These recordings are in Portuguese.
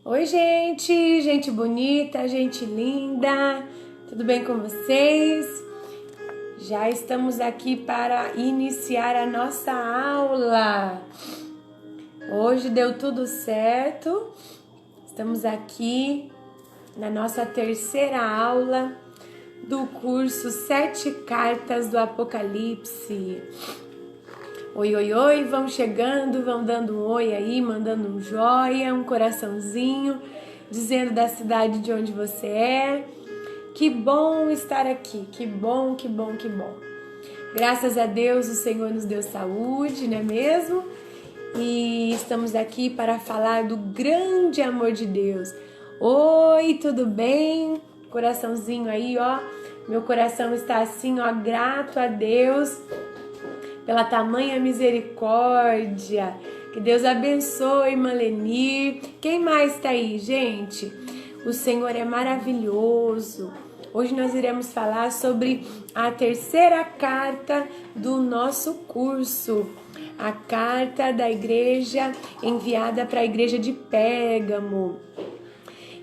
Oi, gente bonita, gente linda, tudo bem com vocês? Já estamos aqui para iniciar a nossa aula. Hoje deu tudo certo, estamos aqui na nossa terceira aula do curso 7 Cartas do Apocalipse. Oi, oi, oi, vão chegando, vão dando um oi aí, mandando um joia, um coraçãozinho, dizendo da cidade de onde você é. Que bom estar aqui, que bom, que bom, que bom. Graças a Deus o Senhor nos deu saúde, não é mesmo? E estamos aqui para falar do grande amor de Deus. Oi, tudo bem? Coraçãozinho aí, ó. Meu coração está assim, ó, grato a Deus pela tamanha misericórdia. Que Deus abençoe, Malenir. Quem mais está aí, gente? O Senhor é maravilhoso. Hoje nós iremos falar sobre a terceira carta do nosso curso. A carta da igreja enviada para a igreja de Pérgamo.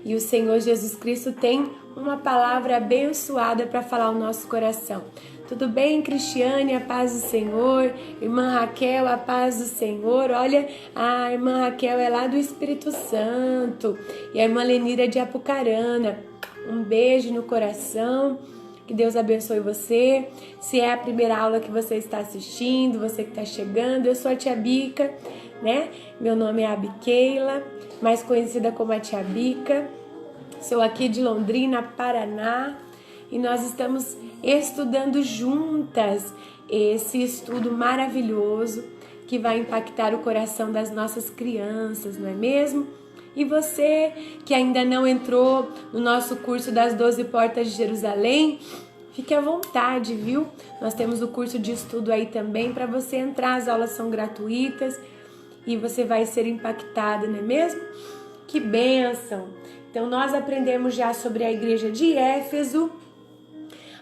E o Senhor Jesus Cristo tem uma palavra abençoada para falar ao nosso coração. Tudo bem, Cristiane? A paz do Senhor. Irmã Raquel, a paz do Senhor. Olha, a irmã Raquel é lá do Espírito Santo. E a irmã Lenira é de Apucarana. Um beijo no coração. Que Deus abençoe você. Se é a primeira aula que você está assistindo, você que está chegando, eu sou a Tia Bica, né? Meu nome é Abiqueila, mais conhecida como a Tia Bica. Sou aqui de Londrina, Paraná. E nós estamos estudando juntas esse estudo maravilhoso que vai impactar o coração das nossas crianças, não é mesmo? E você que ainda não entrou no nosso curso das 12 Portas de Jerusalém, fique à vontade, viu? Nós temos o curso de estudo aí também para você entrar, as aulas são gratuitas e você vai ser impactada, não é mesmo? Que bênção! Então nós aprendemos já sobre a igreja de Éfeso,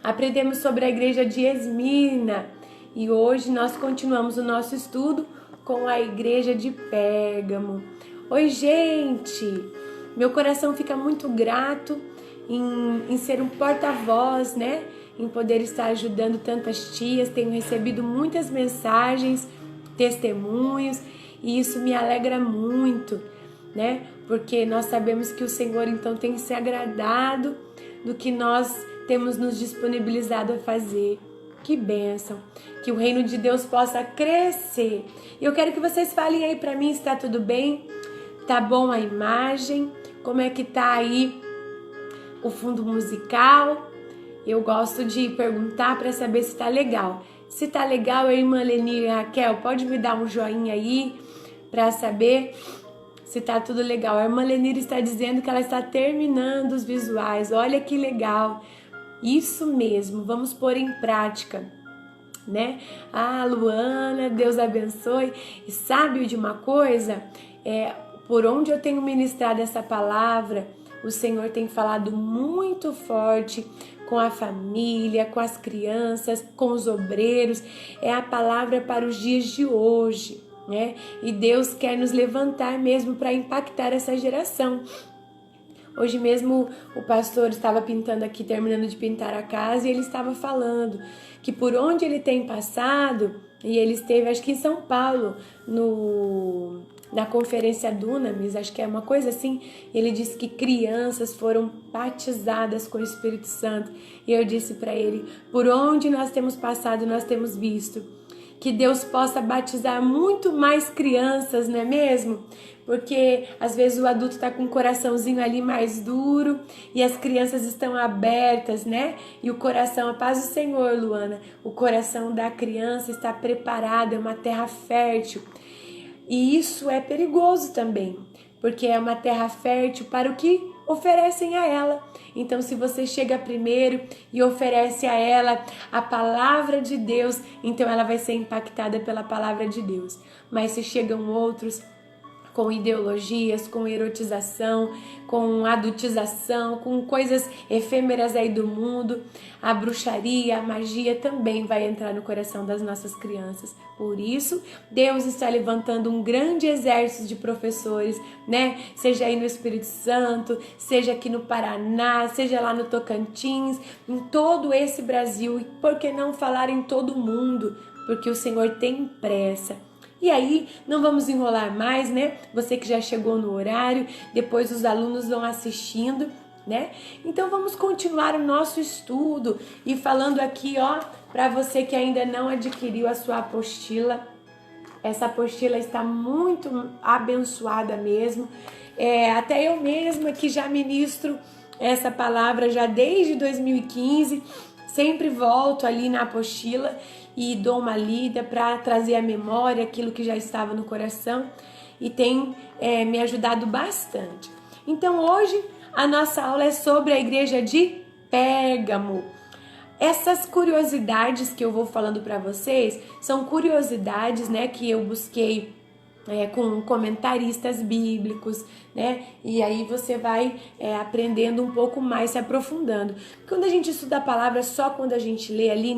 aprendemos sobre a igreja de Esmirna e hoje nós continuamos o nosso estudo com a igreja de Pérgamo. Oi, gente! Meu coração fica muito grato em ser um porta-voz, né? Em poder estar ajudando tantas tias. Tenho recebido muitas mensagens, testemunhos e isso me alegra muito, né? Porque nós sabemos que o Senhor então tem se agradado do que nós temos nos disponibilizado a fazer. Que bênção! Que o reino de Deus possa crescer. E eu quero que vocês falem aí para mim se tá tudo bem. Tá bom a imagem? Como é que tá aí o fundo musical? Eu gosto de perguntar para saber se tá legal. Se tá legal, a irmã Lenir e Raquel, pode me dar um joinha aí para saber se tá tudo legal. A irmã Lenir está dizendo que ela está terminando os visuais. Olha que legal! Isso mesmo, vamos pôr em prática, né? Ah, Luana, Deus abençoe. E sabe de uma coisa? Por onde eu tenho ministrado essa palavra, o Senhor tem falado muito forte com a família, com as crianças, com os obreiros. É a palavra para os dias de hoje, né? E Deus quer nos levantar mesmo para impactar essa geração. Hoje mesmo o pastor estava pintando aqui, terminando de pintar a casa, e ele estava falando que por onde ele tem passado, e ele esteve, acho que em São Paulo, na conferência Dunamis, acho que é uma coisa assim, ele disse que crianças foram batizadas com o Espírito Santo. E eu disse para ele, por onde nós temos passado, nós temos visto que Deus possa batizar muito mais crianças, não é mesmo? Porque às vezes o adulto está com o coraçãozinho ali mais duro e as crianças estão abertas, né? E o coração, a paz do Senhor, Luana, o coração da criança está preparado, é uma terra fértil. E isso é perigoso também, porque é uma terra fértil para o que oferecem a ela. Então, se você chega primeiro e oferece a ela a palavra de Deus, então ela vai ser impactada pela palavra de Deus. Mas se chegam outros com ideologias, com erotização, com adultização, com coisas efêmeras aí do mundo. A bruxaria, a magia também vai entrar no coração das nossas crianças. Por isso, Deus está levantando um grande exército de professores, né? Seja aí no Espírito Santo, seja aqui no Paraná, seja lá no Tocantins, em todo esse Brasil. E por que não falar em todo o mundo? Porque o Senhor tem pressa. E aí, não vamos enrolar mais, né? Você que já chegou no horário, depois os alunos vão assistindo, né? Então vamos continuar o nosso estudo e falando aqui, ó, para você que ainda não adquiriu a sua apostila. Essa apostila está muito abençoada mesmo. Até eu mesma que já ministro essa palavra já desde 2015, sempre volto ali na apostila e dou uma lida para trazer à memória aquilo que já estava no coração e tem me ajudado bastante. Então hoje a nossa aula é sobre a igreja de Pérgamo. Essas curiosidades que eu vou falando para vocês são curiosidades, né, que eu busquei com comentaristas bíblicos, né? E aí você vai aprendendo um pouco mais, se aprofundando. Quando a gente estuda a palavra só quando a gente lê ali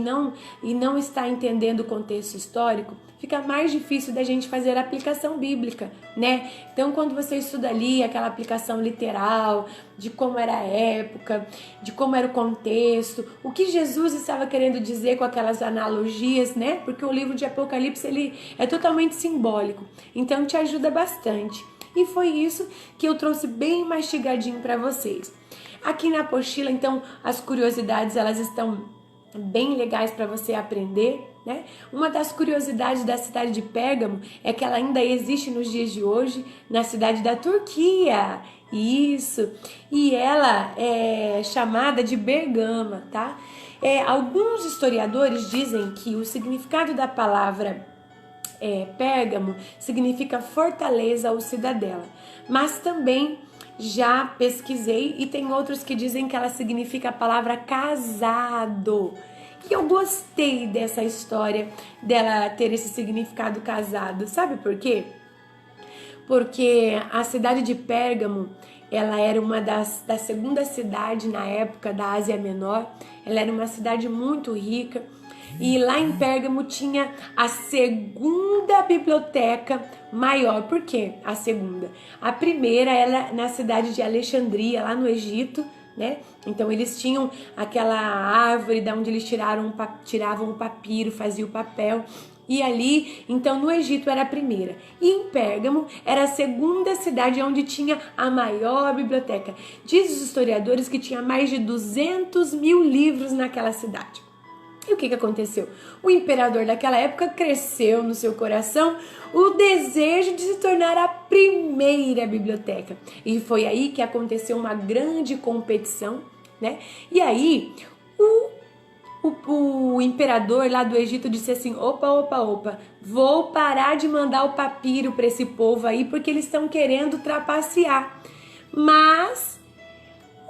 e não está entendendo o contexto histórico, fica mais difícil da gente fazer a aplicação bíblica, né? Então, quando você estuda ali aquela aplicação literal, de como era a época, de como era o contexto, o que Jesus estava querendo dizer com aquelas analogias, né? Porque o livro de Apocalipse, ele é totalmente simbólico. Então, te ajuda bastante. E foi isso que eu trouxe bem mastigadinho para vocês. Aqui na apostila, então, as curiosidades, elas estão bem legais para você aprender, né? Uma das curiosidades da cidade de Pérgamo é que ela ainda existe nos dias de hoje na cidade da Turquia. Isso. E ela é chamada de Bergama, tá? Alguns historiadores dizem que o significado da palavra Pérgamo significa fortaleza ou cidadela, mas também já pesquisei e tem outros que dizem que ela significa a palavra casado. E eu gostei dessa história dela ter esse significado casado. Sabe por quê? Porque a cidade de Pérgamo, ela era uma da segunda cidade na época da Ásia Menor. Ela era uma cidade muito rica. E lá em Pérgamo tinha a segunda biblioteca maior. Por quê? A segunda. A primeira era na cidade de Alexandria, lá no Egito, né? Então eles tinham aquela árvore da onde eles tiravam o papiro, faziam o papel. E ali, então no Egito era a primeira. E em Pérgamo era a segunda cidade onde tinha a maior biblioteca. Diz os historiadores que tinha mais de 200 mil livros naquela cidade. E o que aconteceu? O imperador daquela época cresceu no seu coração o desejo de se tornar a primeira biblioteca. E foi aí que aconteceu uma grande competição, né? E aí o imperador lá do Egito disse assim: opa, vou parar de mandar o papiro para esse povo aí porque eles estão querendo trapacear. Mas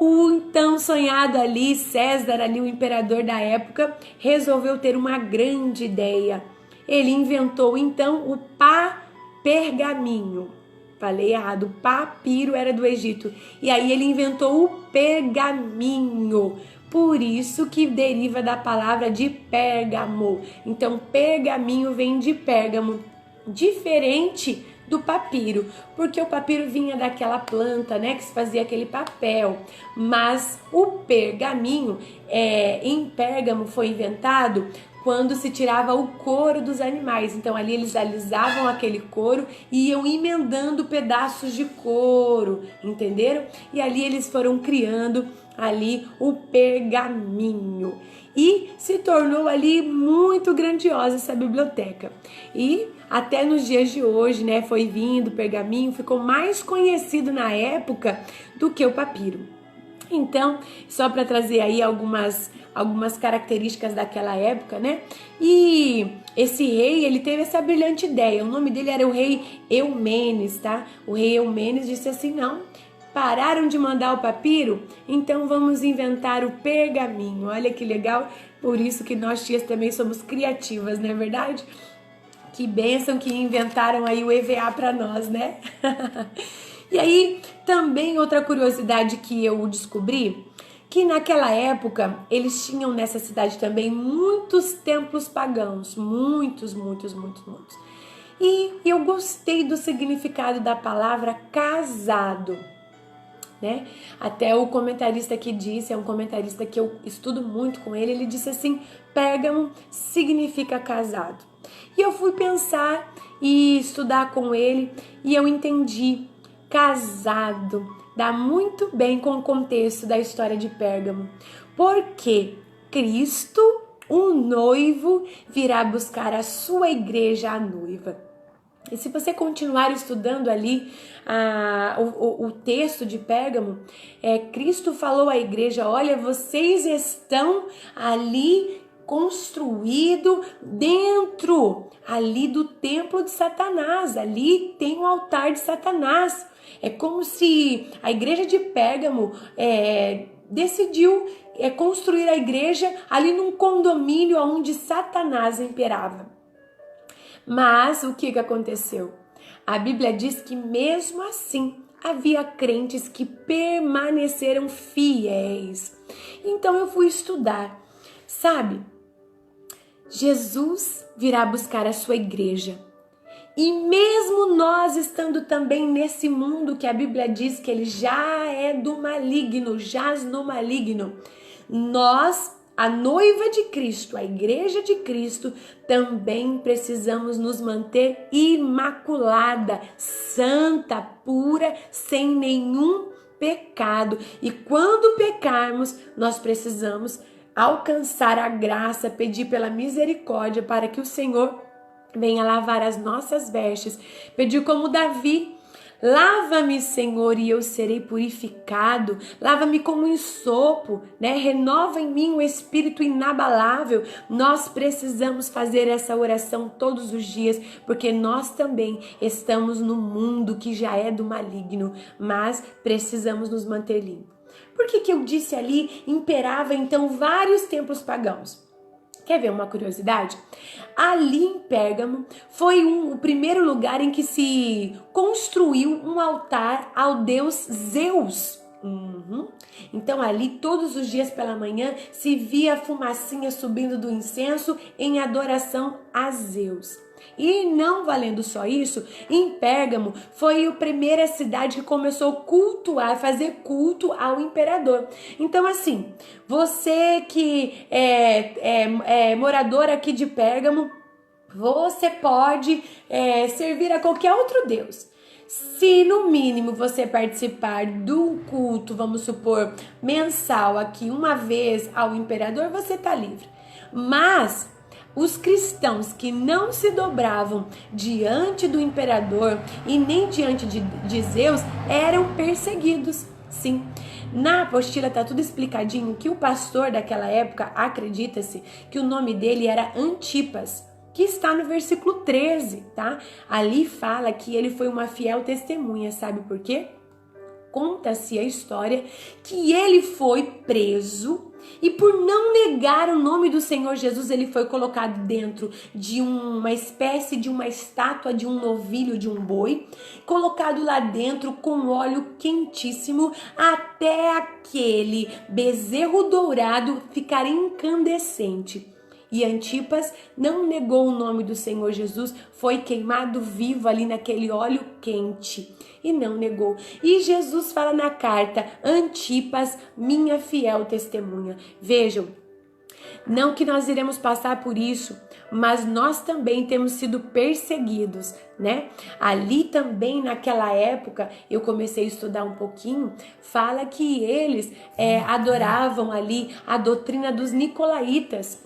o então sonhado ali, César, ali, o imperador da época, resolveu ter uma grande ideia. Ele inventou então o pergaminho. Falei errado, o papiro era do Egito. E aí ele inventou o pergaminho. Por isso que deriva da palavra de Pérgamo. Então, pergaminho vem de Pérgamo. Diferente do papiro, porque o papiro vinha daquela planta, né, que se fazia aquele papel, mas o pergaminho em Pérgamo foi inventado quando se tirava o couro dos animais. Então ali eles alisavam aquele couro e iam emendando pedaços de couro, entenderam? E ali eles foram criando ali o pergaminho. E se tornou ali muito grandiosa essa biblioteca. E até nos dias de hoje, né, foi vindo o pergaminho, ficou mais conhecido na época do que o papiro. Então, só para trazer aí algumas características daquela época, né? E esse rei, ele teve essa brilhante ideia. O nome dele era o rei Eumenes, tá? O rei Eumenes disse assim: não, pararam de mandar o papiro? Então vamos inventar o pergaminho. Olha que legal, por isso que nós tias também somos criativas, não é verdade? Que bênção que inventaram aí o EVA para nós, né? E aí, também outra curiosidade que eu descobri, que naquela época eles tinham nessa cidade também muitos templos pagãos, muitos. E eu gostei do significado da palavra casado, né? Até o comentarista que disse, é um comentarista que eu estudo muito com ele disse assim: Pérgamo significa casado. E eu fui pensar e estudar com ele e eu entendi, casado dá muito bem com o contexto da história de Pérgamo, porque Cristo, o noivo, virá buscar a sua igreja, a noiva. E se você continuar estudando ali o texto de Pérgamo, Cristo falou à igreja: olha, vocês estão ali construído dentro ali do templo de Satanás, ali tem o altar de Satanás. É como se a igreja de Pérgamo decidiu construir a igreja ali num condomínio onde Satanás imperava. Mas o que aconteceu? A Bíblia diz que mesmo assim havia crentes que permaneceram fiéis. Então eu fui estudar. Sabe, Jesus virá buscar a sua igreja. E mesmo nós estando também nesse mundo que a Bíblia diz que ele já é do maligno, jaz no maligno, nós, a noiva de Cristo, a igreja de Cristo, também precisamos nos manter imaculada, santa, pura, sem nenhum pecado. E quando pecarmos, nós precisamos alcançar a graça, pedir pela misericórdia para que o Senhor venha lavar as nossas vestes. Pedir como Davi: lava-me, Senhor, e eu serei purificado. Lava-me como um sopo, né? Renova em mim o espírito inabalável. Nós precisamos fazer essa oração todos os dias, porque nós também estamos no mundo que já é do maligno, mas precisamos nos manter limpos. Por que eu disse ali imperava então vários templos pagãos? Quer ver uma curiosidade? Ali em Pérgamo foi o primeiro lugar em que se construiu um altar ao deus Zeus. Então ali todos os dias pela manhã se via a fumacinha subindo do incenso em adoração a Zeus. E não valendo só isso, em Pérgamo foi a primeira cidade que começou a cultuar, fazer culto ao imperador. Então assim, você que é morador aqui de Pérgamo, você pode servir a qualquer outro deus. Se no mínimo você participar do culto, vamos supor, mensal aqui uma vez ao imperador, você está livre. Mas os cristãos que não se dobravam diante do imperador e nem diante de Zeus eram perseguidos. Sim, na apostila está tudo explicadinho que o pastor daquela época, acredita-se que o nome dele era Antipas, que está no versículo 13, tá? Ali fala que ele foi uma fiel testemunha, sabe por quê? Conta-se a história que ele foi preso e por não negar o nome do Senhor Jesus, ele foi colocado dentro de uma espécie de uma estátua de um novilho, de um boi, colocado lá dentro com óleo quentíssimo até aquele bezerro dourado ficar incandescente. E Antipas não negou o nome do Senhor Jesus, foi queimado vivo ali naquele óleo quente e não negou. E Jesus fala na carta: Antipas, minha fiel testemunha. Vejam, não que nós iremos passar por isso, mas nós também temos sido perseguidos, né? Ali também naquela época, eu comecei a estudar um pouquinho, fala que eles adoravam ali a doutrina dos nicolaítas.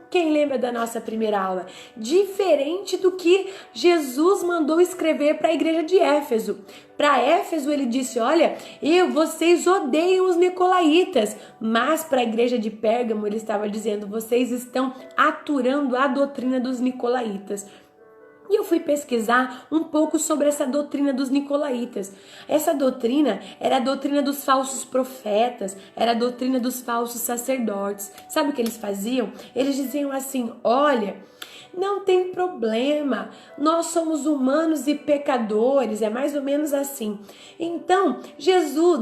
Quem lembra da nossa primeira aula? Diferente do que Jesus mandou escrever para a igreja de Éfeso. Para Éfeso ele disse: olha, vocês odeiam os nicolaítas, mas para a igreja de Pérgamo ele estava dizendo: vocês estão aturando a doutrina dos nicolaítas. E eu fui pesquisar um pouco sobre essa doutrina dos nicolaítas. Essa doutrina era a doutrina dos falsos profetas, era a doutrina dos falsos sacerdotes. Sabe o que eles faziam? Eles diziam assim: olha, Não tem problema, nós somos humanos e pecadores, é mais ou menos assim. Então,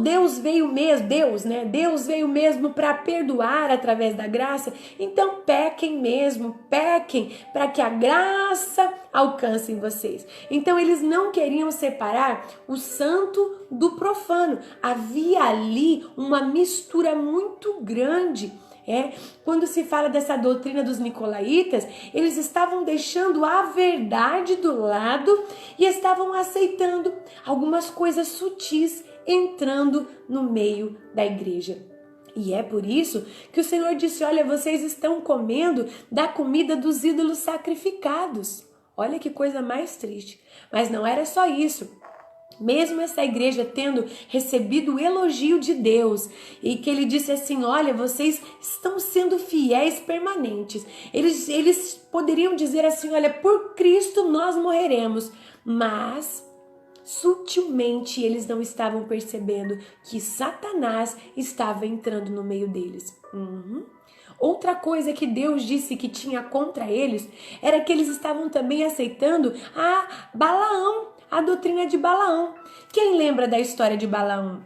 Deus veio mesmo para perdoar através da graça. Então, pequem para que a graça alcance em vocês. Então, eles não queriam separar o santo do profano. Havia ali uma mistura muito grande. Quando se fala dessa doutrina dos nicolaítas, eles estavam deixando a verdade do lado e estavam aceitando algumas coisas sutis entrando no meio da igreja. E é por isso que o Senhor disse: olha, vocês estão comendo da comida dos ídolos sacrificados. Olha que coisa mais triste. Mas não era só isso. Mesmo essa igreja tendo recebido o elogio de Deus e que ele disse assim: olha, vocês estão sendo fiéis permanentes. Eles poderiam dizer assim: olha, por Cristo nós morreremos. Mas sutilmente eles não estavam percebendo que Satanás estava entrando no meio deles. Outra coisa que Deus disse que tinha contra eles era que eles estavam também aceitando a doutrina de Balaão. Quem lembra da história de Balaão?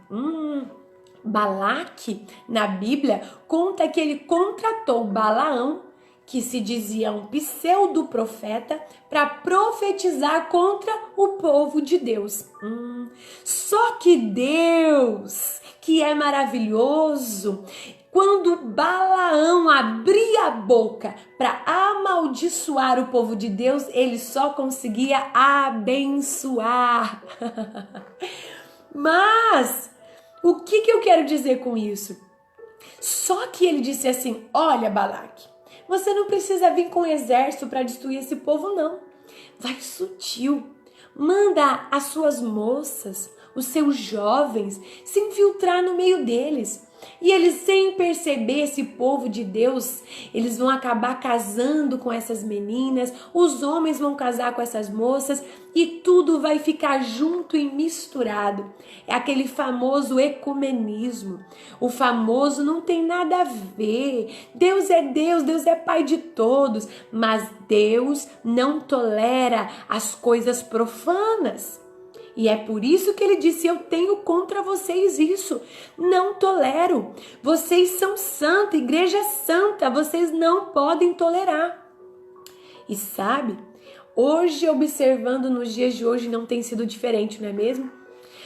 Balaque, na Bíblia, conta que ele contratou Balaão, que se dizia um pseudo-profeta, para profetizar contra o povo de Deus. Só que Deus, que é maravilhoso, quando Balaão abria a boca para amaldiçoar o povo de Deus, ele só conseguia abençoar. Mas, o que eu quero dizer com isso? Só que ele disse assim: olha, Balaque, você não precisa vir com exército para destruir esse povo, não. Vai sutil. Manda as suas moças, os seus jovens, se infiltrar no meio deles. E eles, sem perceber, esse povo de Deus, eles vão acabar casando com essas meninas, os homens vão casar com essas moças e tudo vai ficar junto e misturado. É aquele famoso ecumenismo. O famoso não tem nada a ver. Deus é pai de todos, mas Deus não tolera as coisas profanas. E é por isso que ele disse: eu tenho contra vocês isso, não tolero. Vocês são santa, igreja santa, vocês não podem tolerar. E sabe, hoje, observando nos dias de hoje, não tem sido diferente, não é mesmo?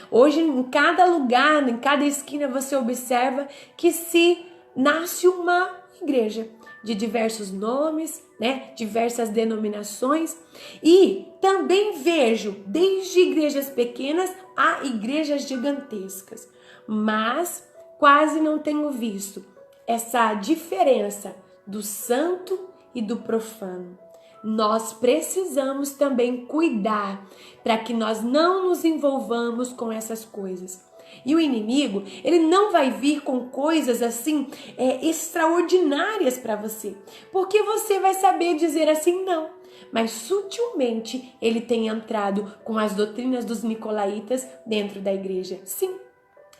Hoje, em cada lugar, em cada esquina, você observa que se nasce uma igreja de diversos nomes, diversas denominações, e também vejo desde igrejas pequenas a igrejas gigantescas, mas quase não tenho visto essa diferença do santo e do profano. Nós precisamos também cuidar para que nós não nos envolvamos com essas coisas. E o inimigo, ele não vai vir com coisas assim extraordinárias para você, porque você vai saber dizer assim não. Mas sutilmente ele tem entrado com as doutrinas dos nicolaítas dentro da igreja. Sim.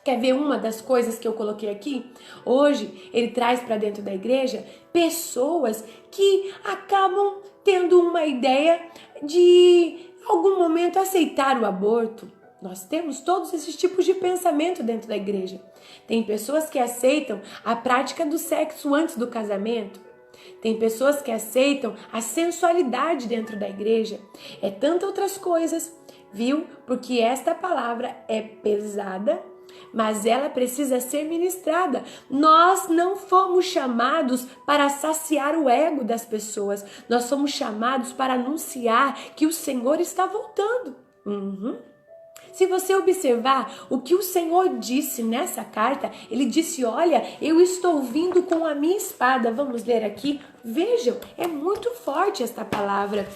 Quer ver uma das coisas que eu coloquei aqui? Hoje ele traz para dentro da igreja pessoas que acabam tendo uma ideia de, em algum momento, aceitar o aborto. Nós temos todos esses tipos de pensamento dentro da igreja. Tem pessoas que aceitam a prática do sexo antes do casamento. Tem pessoas que aceitam a sensualidade dentro da igreja. É tantas outras coisas, viu? Porque esta palavra é pesada, mas ela precisa ser ministrada. Nós não fomos chamados para saciar o ego das pessoas. Nós somos chamados para anunciar que o Senhor está voltando. Se você observar o que o Senhor disse nessa carta, ele disse: olha, eu estou vindo com a minha espada. Vamos ler aqui? Vejam, é muito forte esta palavra.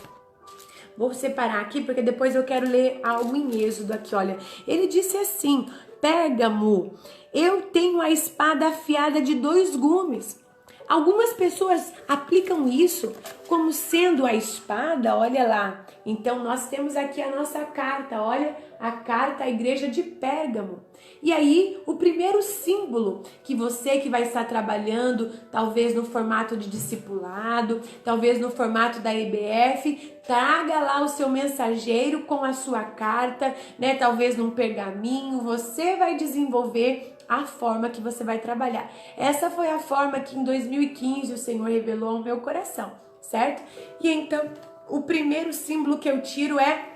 Vou separar aqui porque depois eu quero ler algo em Êxodo aqui, olha. Ele disse assim: Pérgamo, eu tenho a espada afiada de 2 gumes. Algumas pessoas aplicam isso como sendo a espada, olha lá, Então nós temos aqui a nossa carta, olha, a carta à igreja de Pérgamo. E aí, o primeiro símbolo que você que vai estar trabalhando, talvez no formato de discipulado, talvez no formato da EBF, traga lá o seu mensageiro com a sua carta, né? Talvez num pergaminho, você vai desenvolver a forma que você vai trabalhar. Essa foi a forma que em 2015 o Senhor revelou ao meu coração, certo? E então, o primeiro símbolo que eu tiro é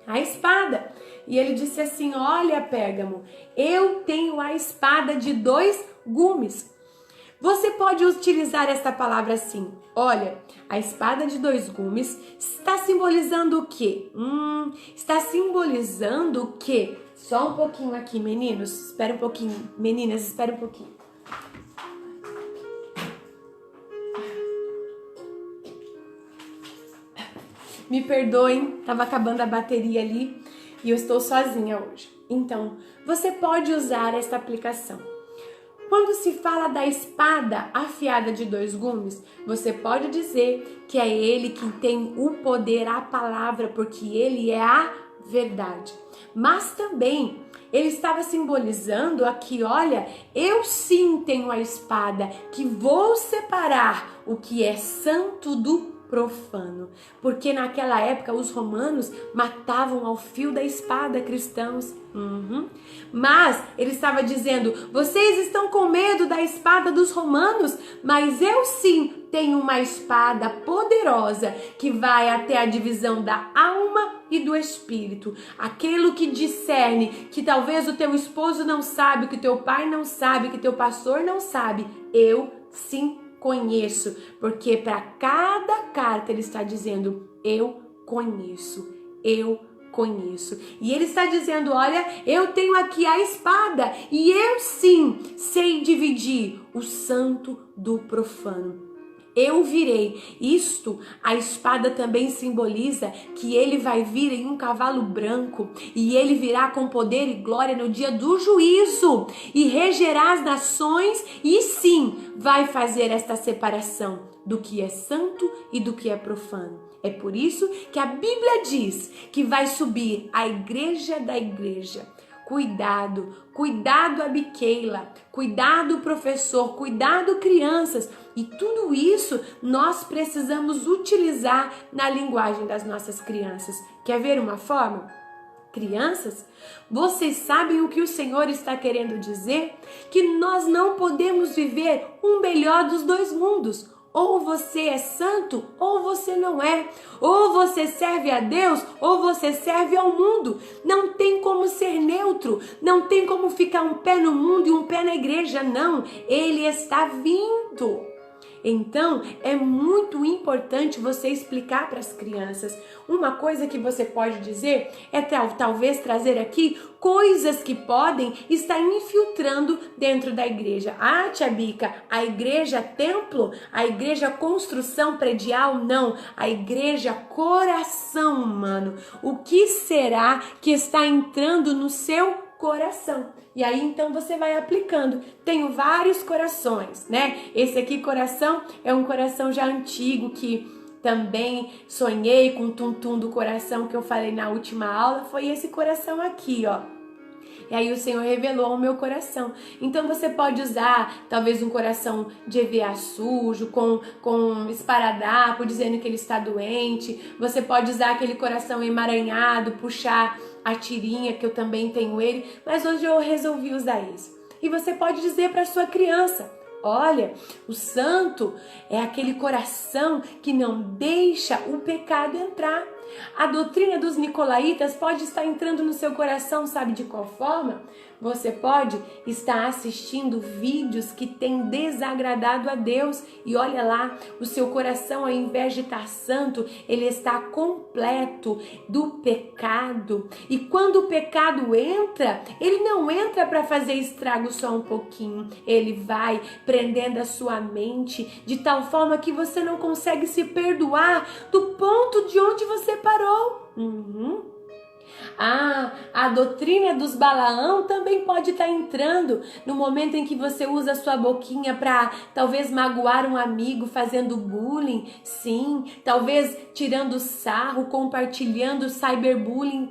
a espada. E ele disse assim: olha, Pérgamo, eu tenho a espada de 2 gumes. Você pode utilizar esta palavra assim: olha, a espada de 2 gumes está simbolizando o quê? Está simbolizando o quê? Só um pouquinho aqui, meninos. Espera um pouquinho. Meninas, espera um pouquinho. Me perdoem, estava acabando a bateria ali e eu estou sozinha hoje. Então, você pode usar esta aplicação. Quando se fala da espada afiada de 2 gumes, você pode dizer que é ele que tem o poder, a palavra, porque ele é a verdade. Mas também ele estava simbolizando aqui, olha, eu sim tenho a espada que vou separar o que é santo do profano, porque naquela época os romanos matavam ao fio da espada cristãos. Mas ele estava dizendo: vocês estão com medo da espada dos romanos, mas eu sim tenho uma espada poderosa que vai até a divisão da alma e do espírito, aquilo que discerne que talvez o teu esposo não sabe, que o teu pai não sabe, que teu pastor não sabe. Eu sim conheço, porque para cada carta ele está dizendo: eu conheço, eu conheço. E ele está dizendo: olha, eu tenho aqui a espada e eu sim sei dividir o santo do profano. Eu virei. Isto, a espada também simboliza que ele vai vir em um cavalo branco e ele virá com poder e glória no dia do juízo e regerá as nações e sim vai fazer esta separação do que é santo e do que é profano. É por isso que a Bíblia diz que vai subir a igreja da igreja. Cuidado, cuidado, Abiqueila, cuidado, professor, cuidado, crianças. E tudo isso nós precisamos utilizar na linguagem das nossas crianças. Quer ver uma forma? Crianças, vocês sabem o que o Senhor está querendo dizer? Que nós não podemos viver um melhor dos 2 mundos. Ou você é santo, ou você não é. Ou você serve a Deus, ou você serve ao mundo. Não tem como ser neutro. Não tem como ficar um pé no mundo e um pé na igreja, não. Ele está vindo. Então, é muito importante você explicar para as crianças. Uma coisa que você pode dizer é talvez trazer aqui coisas que podem estar infiltrando dentro da igreja. Ah, tia Bica, a igreja templo, a igreja construção predial, não. A igreja coração humano. O que será que está entrando no seu coração? E aí então você vai aplicando. Tenho vários corações, né? Esse aqui coração é um coração já antigo que também sonhei com o tum-tum do coração que eu falei na última aula. Foi esse coração aqui, ó. E aí o Senhor revelou ao meu coração. Então você pode usar talvez um coração de EVA sujo, com esparadrapo, dizendo que ele está doente. Você pode usar aquele coração emaranhado, puxar a tirinha, que eu também tenho ele. Mas hoje eu resolvi usar isso. E você pode dizer para sua criança: olha, o santo é aquele coração que não deixa o pecado entrar. A doutrina dos nicolaítas pode estar entrando no seu coração, sabe de qual forma? Você pode estar assistindo vídeos que têm desagradado a Deus e olha lá, o seu coração, ao invés de estar santo, ele está completo do pecado. E quando o pecado entra, ele não entra para fazer estrago só um pouquinho. Ele vai prendendo a sua mente de tal forma que você não consegue se perdoar do ponto de onde você parou. A doutrina dos Balaão também pode estar entrando no momento em que você usa a sua boquinha para talvez magoar um amigo, fazendo bullying, sim, talvez tirando sarro, compartilhando cyberbullying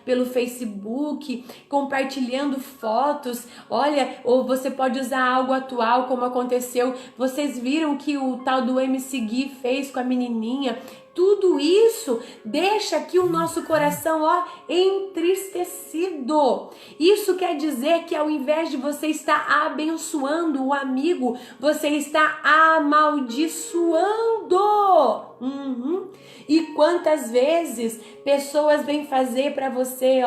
pelo Facebook, compartilhando fotos, olha, ou você pode usar algo atual como aconteceu, vocês viram que o tal do MC Gui fez com a menininha. Tudo isso deixa aqui o nosso coração, entristecido. Isso quer dizer que ao invés de você estar abençoando o amigo, você está amaldiçoando. E quantas vezes pessoas vêm fazer para você,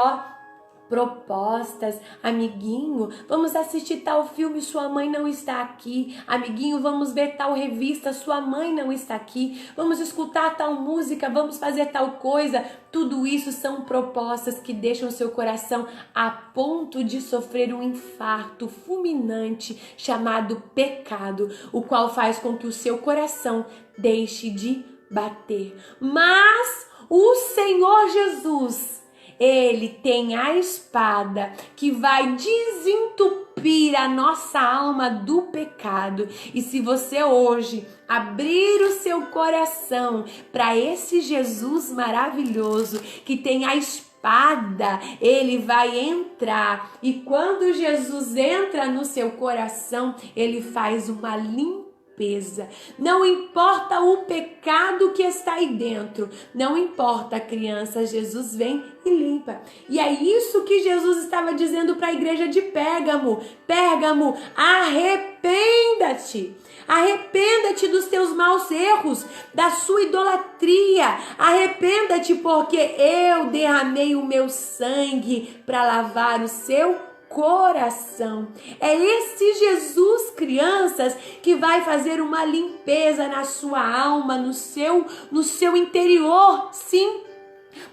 propostas, amiguinho, vamos assistir tal filme, sua mãe não está aqui, amiguinho, vamos ver tal revista, sua mãe não está aqui, vamos escutar tal música, vamos fazer tal coisa. Tudo isso são propostas que deixam seu coração a ponto de sofrer um infarto fulminante chamado pecado, o qual faz com que o seu coração deixe de bater. Mas o Senhor Jesus, Ele tem a espada que vai desentupir a nossa alma do pecado. E se você hoje abrir o seu coração para esse Jesus maravilhoso que tem a espada, Ele vai entrar. E quando Jesus entra no seu coração, Ele faz uma limpeza. Não importa o pecado que está aí dentro, não importa, criança, Jesus vem e limpa. E é isso que Jesus estava dizendo para a igreja de Pérgamo. Pérgamo, arrependa-te. Arrependa-te dos teus maus erros, da sua idolatria. Arrependa-te porque eu derramei o meu sangue para lavar o seu coração. É esse Jesus, crianças, que vai fazer uma limpeza na sua alma, no seu interior, sim.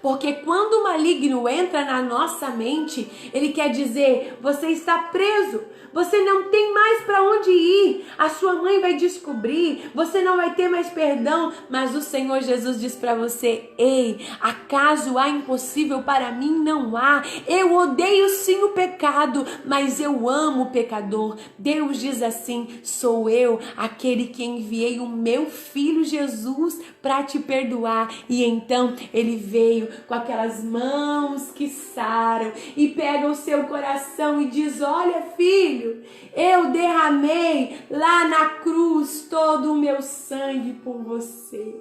Porque quando o maligno entra na nossa mente, ele quer dizer, você está preso, você não tem mais para onde ir, a sua mãe vai descobrir, você não vai ter mais perdão, mas o Senhor Jesus diz para você, ei, acaso há impossível para mim? Não há. Eu odeio sim o pecado, mas eu amo o pecador. Deus diz assim, sou eu, aquele que enviei o meu filho Jesus para te perdoar. E então ele veio com aquelas mãos que saram e pega o seu coração e diz, olha filho, eu derramei lá na cruz todo o meu sangue por você.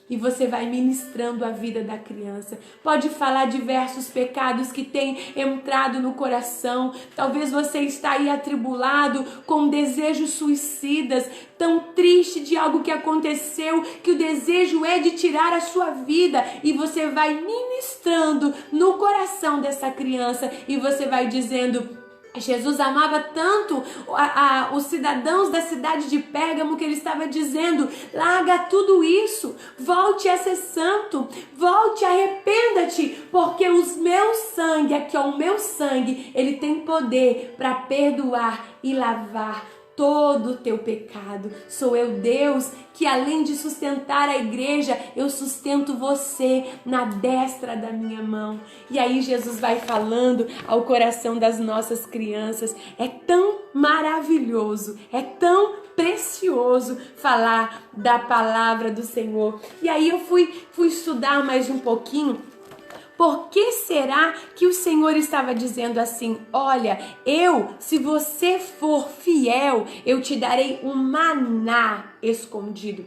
E você vai ministrando a vida da criança. Pode falar diversos pecados que têm entrado no coração. Talvez você está aí atribulado com desejos suicidas, tão triste de algo que aconteceu, que o desejo é de tirar a sua vida. E você vai ministrando no coração dessa criança e você vai dizendo, Jesus amava tanto os cidadãos da cidade de Pérgamo que ele estava dizendo, larga tudo isso, volte a ser santo, volte, arrependa-te, porque o meu sangue, ele tem poder para perdoar e lavar todo o teu pecado. Sou eu, Deus, que além de sustentar a igreja, eu sustento você na destra da minha mão. E aí Jesus vai falando ao coração das nossas crianças. É tão maravilhoso, é tão precioso falar da palavra do Senhor. E aí eu fui estudar mais um pouquinho. Por que será que o Senhor estava dizendo assim, olha, se você for fiel, eu te darei um maná escondido.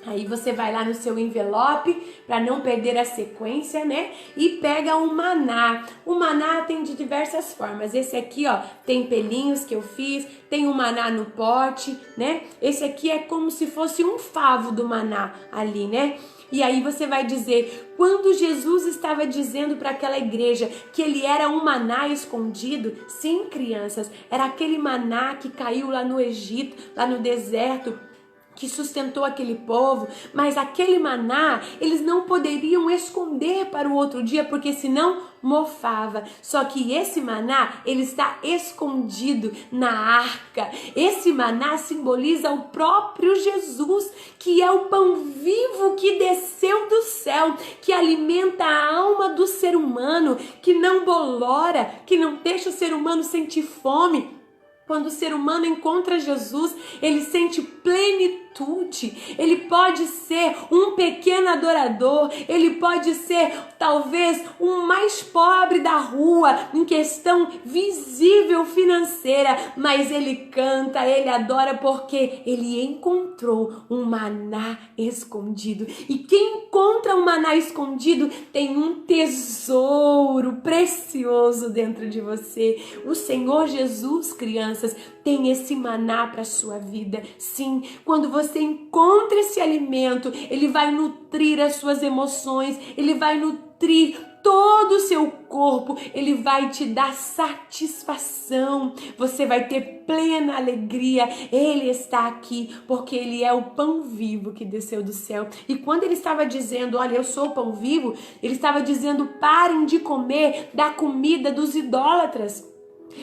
Aí você vai lá no seu envelope, para não perder a sequência, né? E pega um maná. O maná tem de diversas formas. Esse aqui, tem pelinhos que eu fiz, tem um maná no pote, né? Esse aqui é como se fosse um favo do maná ali, né? E aí você vai dizer, quando Jesus estava dizendo para aquela igreja que ele era um maná escondido, sim, crianças, era aquele maná que caiu lá no Egito, lá no deserto, que sustentou aquele povo, mas aquele maná eles não poderiam esconder para o outro dia, porque senão mofava. Só que esse maná, ele está escondido na arca. Esse maná simboliza o próprio Jesus, que é o pão vivo que desceu do céu, que alimenta a alma do ser humano, que não bolora, que não deixa o ser humano sentir fome. Quando o ser humano encontra Jesus, ele sente plenitude. Ele pode ser um pequeno adorador, ele pode ser talvez um mais pobre da rua, em questão visível financeira, mas ele canta, ele adora porque ele encontrou um maná escondido. E quem encontra um maná escondido tem um tesouro precioso dentro de você. O Senhor Jesus, crianças, tem esse maná para a sua vida. Sim, quando você encontra esse alimento, ele vai nutrir as suas emoções, ele vai nutrir todo o seu corpo, ele vai te dar satisfação, você vai ter plena alegria. Ele está aqui porque ele é o pão vivo que desceu do céu. E quando ele estava dizendo, olha, eu sou o pão vivo, ele estava dizendo, parem de comer da comida dos idólatras.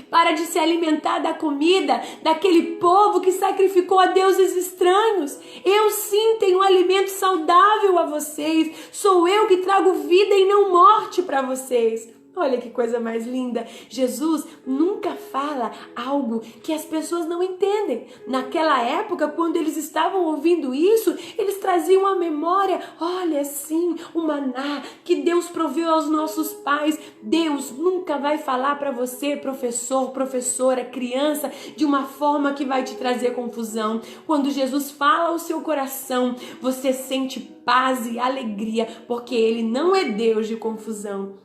Para de se alimentar da comida daquele povo que sacrificou a deuses estranhos. Eu sim tenho um alimento saudável a vocês. Sou eu que trago vida e não morte para vocês. Olha que coisa mais linda. Jesus nunca fala algo que as pessoas não entendem. Naquela época, quando eles estavam ouvindo isso, eles traziam à memória, olha sim, o maná que Deus proveu aos nossos pais. Deus nunca vai falar para você, professor, professora, criança, de uma forma que vai te trazer confusão. Quando Jesus fala ao seu coração, você sente paz e alegria, porque ele não é Deus de confusão.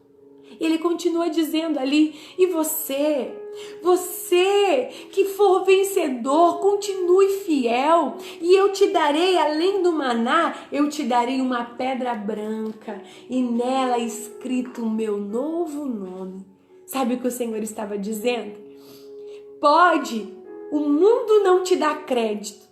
Ele continua dizendo ali, e você que for vencedor, continue fiel, e eu te darei, além do maná, eu te darei uma pedra branca, e nela escrito o meu novo nome. Sabe o que o Senhor estava dizendo? Pode o mundo não te dar crédito,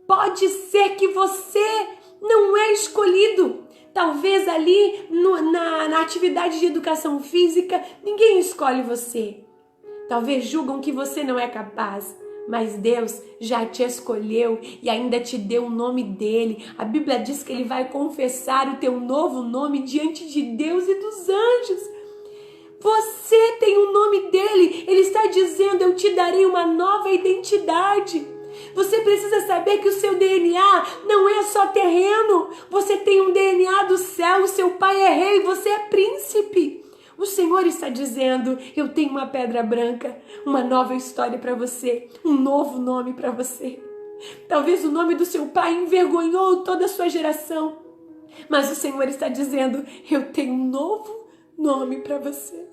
pode ser que você não é escolhido. Talvez ali na atividade de educação física, ninguém escolhe você. Talvez julgam que você não é capaz, mas Deus já te escolheu e ainda te deu o nome dele. A Bíblia diz que ele vai confessar o teu novo nome diante de Deus e dos anjos. Você tem o nome dele. Ele está dizendo, eu te darei uma nova identidade. Você precisa saber que o seu DNA não é só terreno. Você tem um DNA do céu, o seu pai é rei, você é príncipe. O Senhor está dizendo, eu tenho uma pedra branca, uma nova história para você, um novo nome para você. Talvez o nome do seu pai envergonhou toda a sua geração, mas o Senhor está dizendo, eu tenho um novo nome para você.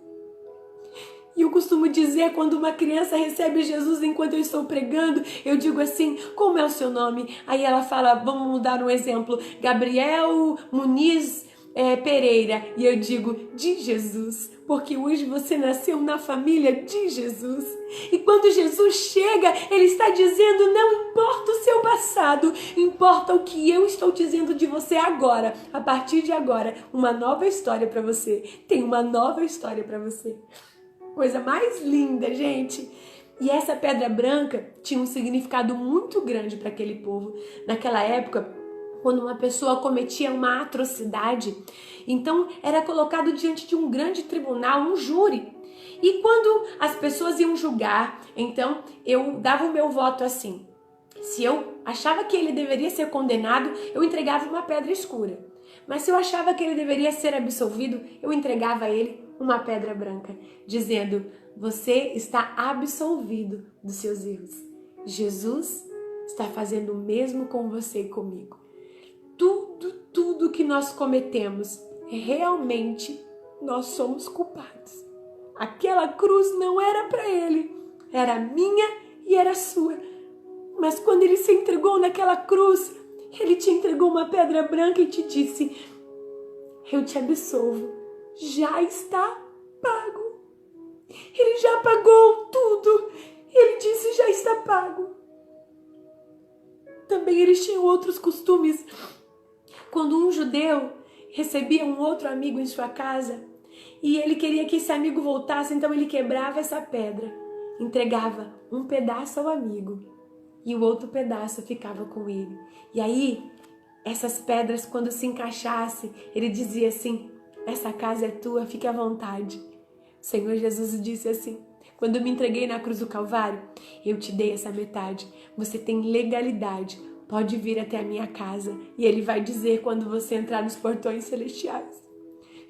E eu costumo dizer, quando uma criança recebe Jesus enquanto eu estou pregando, eu digo assim, como é o seu nome? Aí ela fala, vamos dar um exemplo, Gabriel Muniz Pereira. E eu digo, de Jesus, porque hoje você nasceu na família de Jesus. E quando Jesus chega, ele está dizendo, não importa o seu passado, importa o que eu estou dizendo de você agora. A partir de agora, uma nova história para você. Tem uma nova história para você. Coisa mais linda, gente. E essa pedra branca tinha um significado muito grande para aquele povo. Naquela época, quando uma pessoa cometia uma atrocidade, então era colocado diante de um grande tribunal, um júri. E quando as pessoas iam julgar, então eu dava o meu voto assim. Se eu achava que ele deveria ser condenado, eu entregava uma pedra escura. Mas se eu achava que ele deveria ser absolvido, eu entregava a ele uma pedra branca, dizendo, você está absolvido dos seus erros. Jesus está fazendo o mesmo com você e comigo. Tudo que nós cometemos, realmente nós somos culpados. Aquela cruz não era para ele, era minha e era sua. Mas quando ele se entregou naquela cruz, ele te entregou uma pedra branca e te disse, eu te absolvo. Já está pago. Ele já pagou tudo. Ele disse, já está pago. Também também eles tinham outros costumes. Quando um judeu recebia um outro amigo em sua casa e ele queria que esse amigo voltasse, então ele quebrava essa pedra, entregava um pedaço ao amigo e o outro pedaço ficava com ele. E aí, essas pedras, quando se encaixassem, ele dizia assim: essa casa é tua, fique à vontade. O Senhor Jesus disse assim: quando eu me entreguei na cruz do Calvário, eu te dei essa metade. Você tem legalidade, pode vir até a minha casa. E ele vai dizer quando você entrar nos portões celestiais: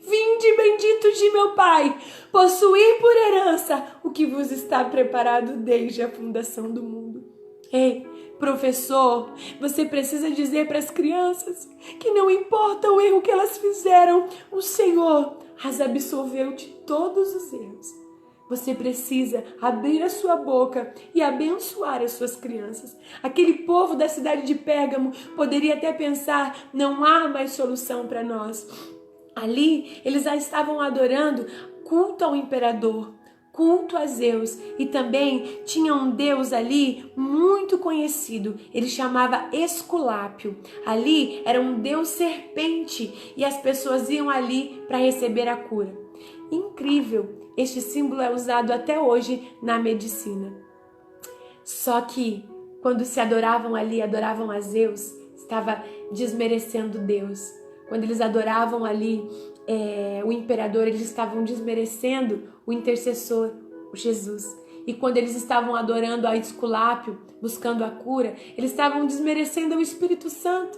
vinde, benditos de meu Pai, possuir por herança o que vos está preparado desde a fundação do mundo. Ei, professor, você precisa dizer para as crianças que não importa o erro que elas fizeram, o Senhor as absolveu de todos os erros. Você precisa abrir a sua boca e abençoar as suas crianças. Aquele povo da cidade de Pérgamo poderia até pensar: não há mais solução para nós. Ali, eles já estavam adorando culto ao imperador, culto a Zeus, e também tinha um deus ali muito conhecido, ele chamava Esculápio. Ali era um deus serpente e as pessoas iam ali para receber a cura. Incrível, este símbolo é usado até hoje na medicina. Só que quando se adoravam ali, adoravam a Zeus, estava desmerecendo Deus. Quando eles adoravam ali o imperador, eles estavam desmerecendo o intercessor, o Jesus. E quando eles estavam adorando a Esculápio, buscando a cura, eles estavam desmerecendo o Espírito Santo,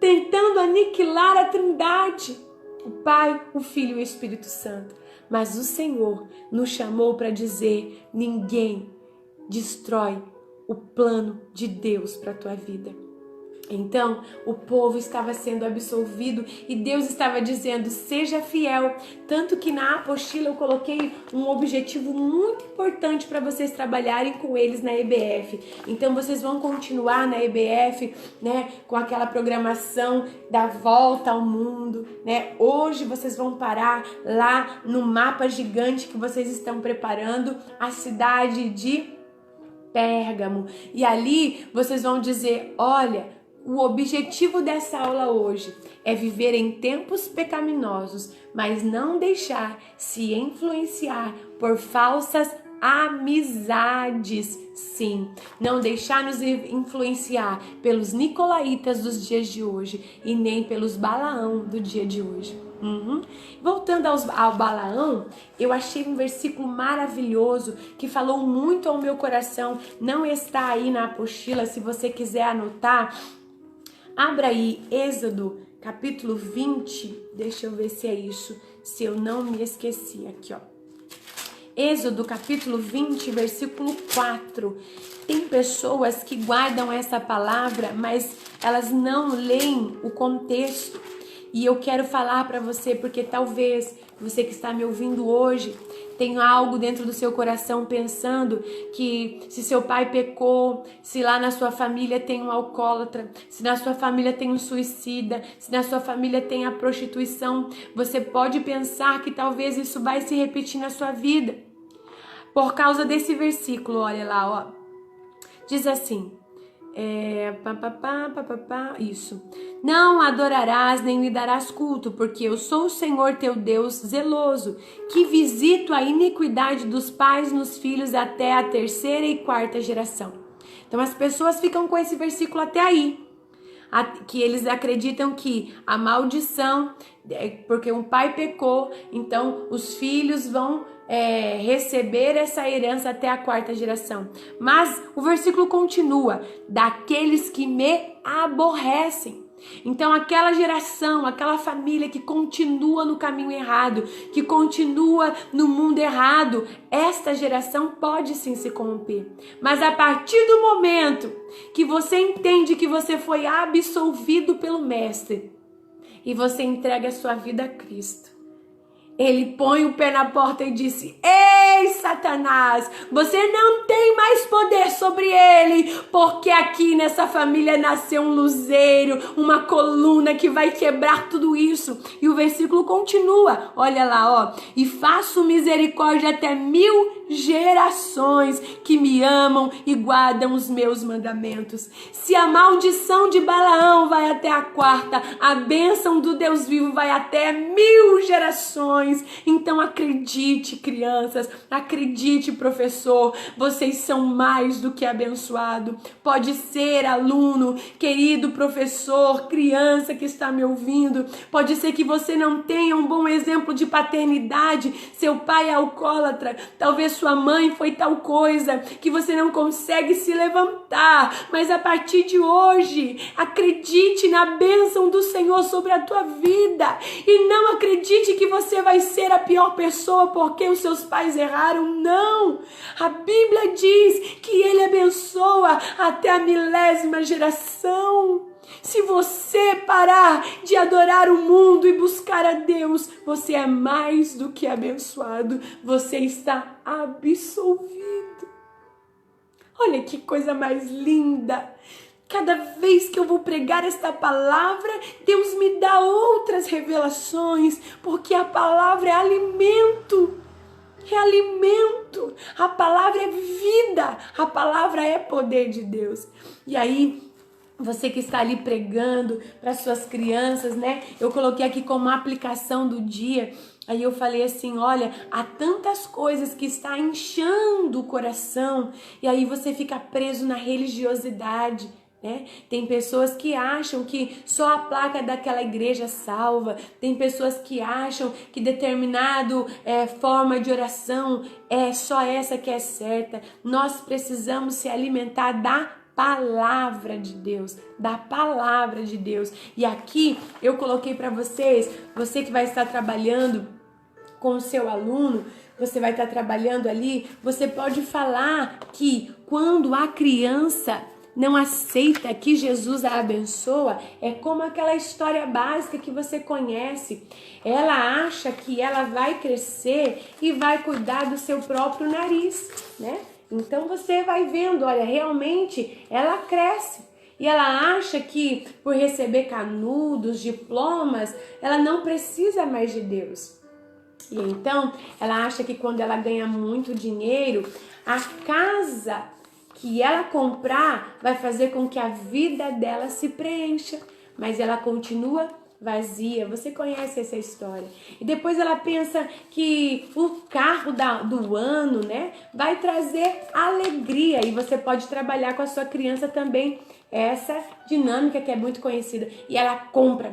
tentando aniquilar a Trindade, o Pai, o Filho e o Espírito Santo. Mas o Senhor nos chamou para dizer: ninguém destrói o plano de Deus para a tua vida. Então, o povo estava sendo absolvido e Deus estava dizendo: seja fiel. Tanto que na apostila eu coloquei um objetivo muito importante para vocês trabalharem com eles na EBF. Então, vocês vão continuar na EBF, né, com aquela programação da volta ao mundo, né? Hoje vocês vão parar lá no mapa gigante que vocês estão preparando, a cidade de Pérgamo. E ali vocês vão dizer: olha, o objetivo dessa aula hoje é viver em tempos pecaminosos, mas não deixar se influenciar por falsas amizades. Sim, não deixar nos influenciar pelos nicolaítas dos dias de hoje e nem pelos Balaão do dia de hoje. Voltando ao Balaão, eu achei um versículo maravilhoso que falou muito ao meu coração. Não está aí na apostila, se você quiser anotar. Abra aí Êxodo, capítulo 20, deixa eu ver se é isso, se eu não me esqueci aqui, ó. Êxodo, capítulo 20, versículo 4. Tem pessoas que guardam essa palavra, mas elas não leem o contexto. E eu quero falar para você, porque talvez você que está me ouvindo hoje tenha algo dentro do seu coração pensando que se seu pai pecou, se lá na sua família tem um alcoólatra, se na sua família tem um suicida, se na sua família tem a prostituição, você pode pensar que talvez isso vai se repetir na sua vida. Por causa desse versículo, olha lá, ó. Diz assim: isso. Não adorarás nem lhe darás culto, porque eu sou o Senhor teu Deus zeloso, que visito a iniquidade dos pais nos filhos até a 3ª e 4ª geração. Então as pessoas ficam com esse versículo até aí, que eles acreditam que a maldição, porque um pai pecou, então os filhos vão receber essa herança até a 4ª geração. Mas o versículo continua: daqueles que me aborrecem. Então aquela geração, aquela família que continua no caminho errado, que continua no mundo errado, esta geração pode sim se corromper. Mas a partir do momento que você entende que você foi absolvido pelo Mestre e você entrega a sua vida a Cristo, ele põe o pé na porta e disse: ei, Satanás, você não tem mais poder sobre ele, porque aqui nessa família nasceu um luzeiro, uma coluna que vai quebrar tudo isso. E o versículo continua, olha lá, ó: e faço misericórdia até 1000 gerações que me amam e guardam os meus mandamentos. Se a maldição de Balaão vai até a quarta, a bênção do Deus vivo vai até 1000 gerações. Então acredite, crianças, acredite, professor, vocês são mais do que abençoado. Pode ser aluno, querido professor, criança que está me ouvindo, pode ser que você não tenha um bom exemplo de paternidade, seu pai é alcoólatra, talvez sua mãe foi tal coisa, que você não consegue se levantar, mas a partir de hoje, acredite na bênção do Senhor sobre a tua vida, e não acredite que você vai ser a pior pessoa porque os seus pais erraram, não, a Bíblia diz que Ele abençoa até a 1000ª geração. Se você parar de adorar o mundo e buscar a Deus, você é mais do que abençoado, você está absolvido. Olha que coisa mais linda! Cada vez que eu vou pregar esta palavra, Deus me dá outras revelações, porque a palavra é alimento. É alimento, a palavra é vida, a palavra é poder de Deus. E aí, você que está ali pregando para suas crianças, né? Eu coloquei aqui como aplicação do dia. Aí eu falei assim, olha, há tantas coisas que está inchando o coração. E aí você fica preso na religiosidade, né? Tem pessoas que acham que só a placa daquela igreja salva. Tem pessoas que acham que determinado forma de oração é só essa que é certa. Nós precisamos se alimentar da palavra de Deus, da palavra de Deus. E aqui eu coloquei para vocês, você que vai estar trabalhando com o seu aluno, você vai estar trabalhando ali, você pode falar que quando a criança não aceita que Jesus a abençoa, é como aquela história básica que você conhece. Ela acha que ela vai crescer e vai cuidar do seu próprio nariz, né? Então você vai vendo, olha, realmente ela cresce. E ela acha que por receber canudos, diplomas, ela não precisa mais de Deus. E então ela acha que quando ela ganha muito dinheiro, a casa que ela comprar vai fazer com que a vida dela se preencha. Mas ela continua vazia. Você conhece essa história. E depois ela pensa que o carro do ano, né, vai trazer alegria. E você pode trabalhar com a sua criança também essa dinâmica que é muito conhecida. E ela compra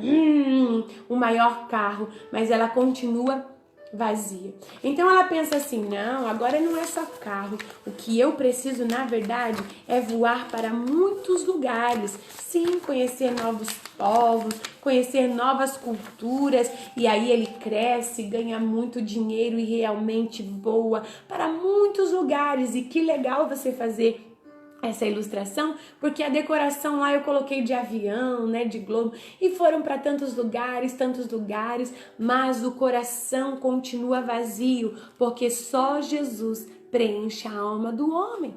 o maior carro, mas ela continua vazia. Então ela pensa assim, não, agora não é só carro. O que eu preciso, na verdade, é voar para muitos lugares. Sim, conhecer novos povos, conhecer novas culturas. E aí ele cresce, ganha muito dinheiro e realmente voa para muitos lugares. E que legal você fazer essa ilustração, porque a decoração lá eu coloquei de avião, né, de globo, e foram para tantos lugares, mas o coração continua vazio, porque só Jesus preenche a alma do homem.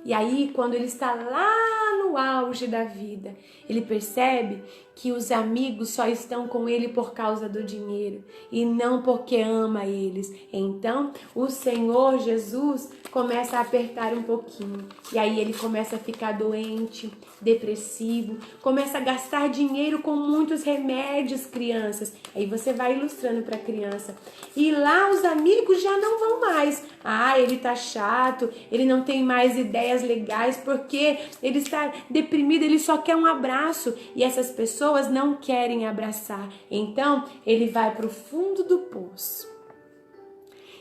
E aí, quando ele está lá no auge da vida, ele percebe que os amigos só estão com ele por causa do dinheiro e não porque ama eles. Então, o Senhor Jesus começa a apertar um pouquinho. E aí ele começa a ficar doente, depressivo, começa a gastar dinheiro com muitos remédios, crianças. Aí você vai ilustrando para a criança. E lá os amigos já não vão mais. Ah, ele tá chato, ele não tem mais ideias legais porque ele está deprimido, ele só quer um abraço. E essas pessoas não querem abraçar. Então, ele vai para o fundo do poço.